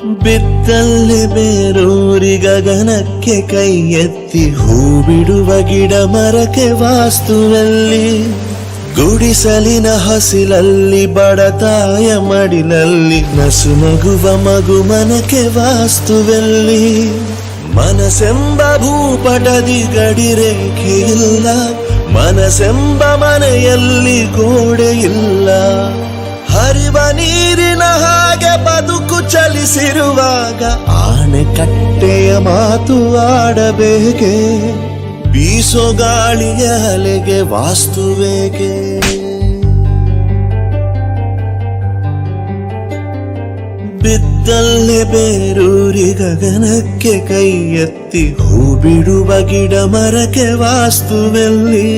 ಬಿತ್ತಲ್ಲಿ ಬೇರೂರಿ ಗಗನಕ್ಕೆ ಕೈ ಎತ್ತಿ ಹೂ ಬಿಡುವ ಗಿಡ ಮರಕ್ಕೆ ವಾಸ್ತುವಲ್ಲಿ, ಗುಡಿಸಲಿನ ಹಸಿಲಲ್ಲಿ ಬಡತಾಯ ಮಡಿಲಲ್ಲಿ ನಸು ನಗುವ ಮಗು ಮನಕ್ಕೆ ವಾಸ್ತುವಲ್ಲಿ. ಮನಸೆಂಬ ಭೂಪಟದಿ ಗಡಿರೇಖೆ ಇಲ್ಲ, ಮನಸೆಂಬ ಮನೆಯಲ್ಲಿ ಗೋಡೆ ಇಲ್ಲ. ಹರಿವ ನೀರಿನ ಹಾಗೆ ಬದುಕು ಚಲಿಸಿರುವಾಗ ಆಣೆಕಟ್ಟೆಯ ಮಾತು ಆಡಬೇಕೆ, ಬೀಸೋ ಗಾಳಿಯ ಅಲೆಗೆ ವಾಸ್ತುವೇಗೆ. ಬಿತ್ತಲ್ಲೇ ಬೇರೂರಿ ಗಗನಕ್ಕೆ ಕೈ ಎತ್ತಿ ಹೂ ಬಿಡುವ ಗಿಡ ಮರಕ್ಕೆ ವಾಸ್ತುವಲ್ಲಿ.